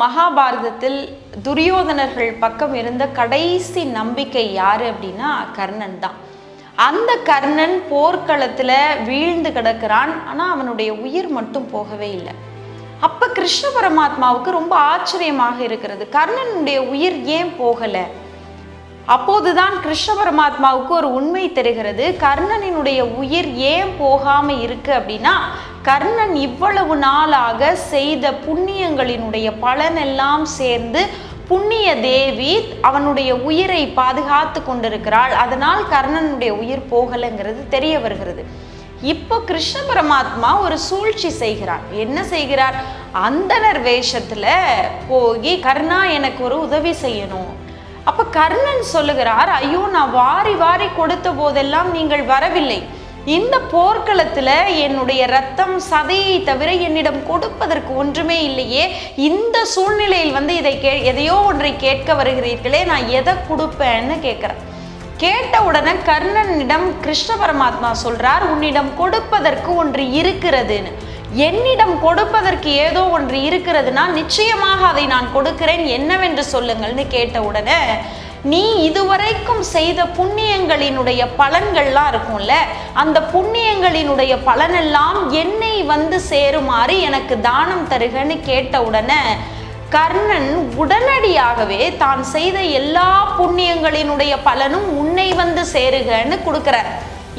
மகாபாரதத்தில் துரியோதனர்கள் பக்கம் இருந்த கடைசி நம்பிக்கை யாரு அப்படின்னா கர்ணன் தான். அந்த கர்ணன் போர்க்களத்துல வீழ்ந்து கிடக்கிறான். ஆனா அவனுடைய உயிர் மட்டும் போகவே இல்லை. அப்ப கிருஷ்ண பரமாத்மாவுக்கு ரொம்ப ஆச்சரியமாக இருக்கிறது, கர்ணனுடைய உயிர் ஏன் போகல? அப்போதுதான் கிருஷ்ண பரமாத்மாவுக்கு ஒரு உண்மை தெரிகிறது, கர்ணனினுடைய உயிர் ஏன் போகாம இருக்கு அப்படின்னா, கர்ணன் இவ்வளவு நாளாக செய்த புண்ணியங்களினுடைய பலனெல்லாம் சேர்ந்து புண்ணிய தேவி அவனுடைய உயிரை பாதுகாத்து கொண்டிருக்கிறாள். அதனால் கர்ணனுடைய உயிர் போகலைங்கிறது தெரிய வருகிறது. இப்போ கிருஷ்ண பரமாத்மா ஒரு சூழ்ச்சி செய்கிறார். என்ன செய்கிறார்? அந்தனர் வேஷத்துல போய் கர்ணா எனக்கு ஒரு உதவி செய்யணும். அப்ப கர்ணன் சொல்லுகிறார், ஐயோ நான் வாரி வாரி கொடுத்த போதெல்லாம் நீங்கள் வரவில்லை, இந்த போர்க்களத்துல என்னுடைய ரத்தம் சதையை தவிர என்னிடம் கொடுப்பதற்கு ஒன்றுமே இல்லையே, இந்த சூழ்நிலையில் இதை எதையோ ஒன்றை கேட்க வருகிறீர்களே, நான் எதை கொடுப்பேன்னு கேட்கிறேன். கேட்ட உடனே கர்ணனிடம் கிருஷ்ண பரமாத்மா சொல்றார், உன்னிடம் கொடுப்பதற்கு ஒன்று இருக்கிறதுன்னு. என்னிடம் கொடுப்பதற்கு ஏதோ ஒன்று இருக்கிறதுனா நிச்சயமாக அதை நான் கொடுக்கிறேன், என்னவென்று சொல்லுங்கள்னு கேட்ட உடனே, நீ இதுவரைக்கும் செய்த புண்ணியங்களினுடைய பலன்கள்லாம் இருக்கும்ல, அந்த புண்ணியங்களினுடைய பலனெல்லாம் என்னை சேருமாறு எனக்கு தானம் தருகன்னு கேட்ட உடனே கர்ணன் உடனடியாகவே தான் செய்த எல்லா புண்ணியங்களினுடைய பலனும் உன்னை சேருகன்னு கொடுக்கிறார்.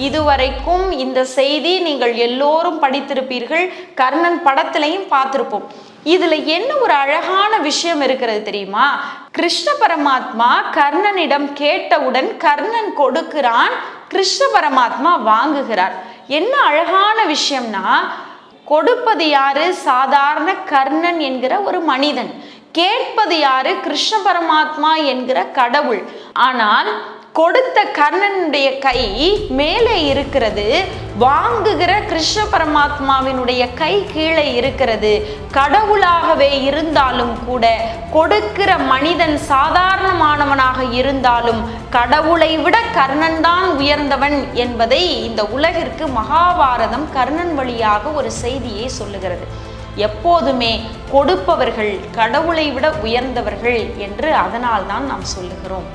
இதுவரைக்கும் இந்த செய்தி நீங்கள் எல்லோரும் படித்திருப்பீர்கள், கர்ணன் படத்திலையும் பார்த்திருப்போம். இதுல என்ன ஒரு அழகான விஷயம் இருக்கிறது தெரியுமா? கிருஷ்ண பரமாத்மா கர்ணனிடம் கேட்டவுடன் கர்ணன் கொடுக்கிறான், கிருஷ்ண பரமாத்மா வாங்குகிறார். என்ன அழகான விஷயம்னா, கொடுப்பது யாரு? சாதாரண கர்ணன் என்கிற ஒரு மனிதன். கேட்பது யாரு? கிருஷ்ண பரமாத்மா என்கிற கடவுள். ஆனால் கொடுத்த கர்ணனுடைய கை மேலே இருக்கிறது, வாங்குகிற கிருஷ்ண பரமாத்மாவினுடைய கை கீழே இருக்கிறது. கடவுளாகவே இருந்தாலும் கூட, கொடுக்கிற மனிதன் சாதாரணமானவனாக இருந்தாலும் கடவுளை விட கர்ணன் தான் உயர்ந்தவன் என்பதை இந்த உலகிற்கு மகாபாரதம் கர்ணன் வழியாக ஒரு செய்தியை சொல்லுகிறது. எப்போதுமே கொடுப்பவர்கள் கடவுளை விட உயர்ந்தவர்கள் என்று அதனால் தான் நாம் சொல்லுகிறோம்.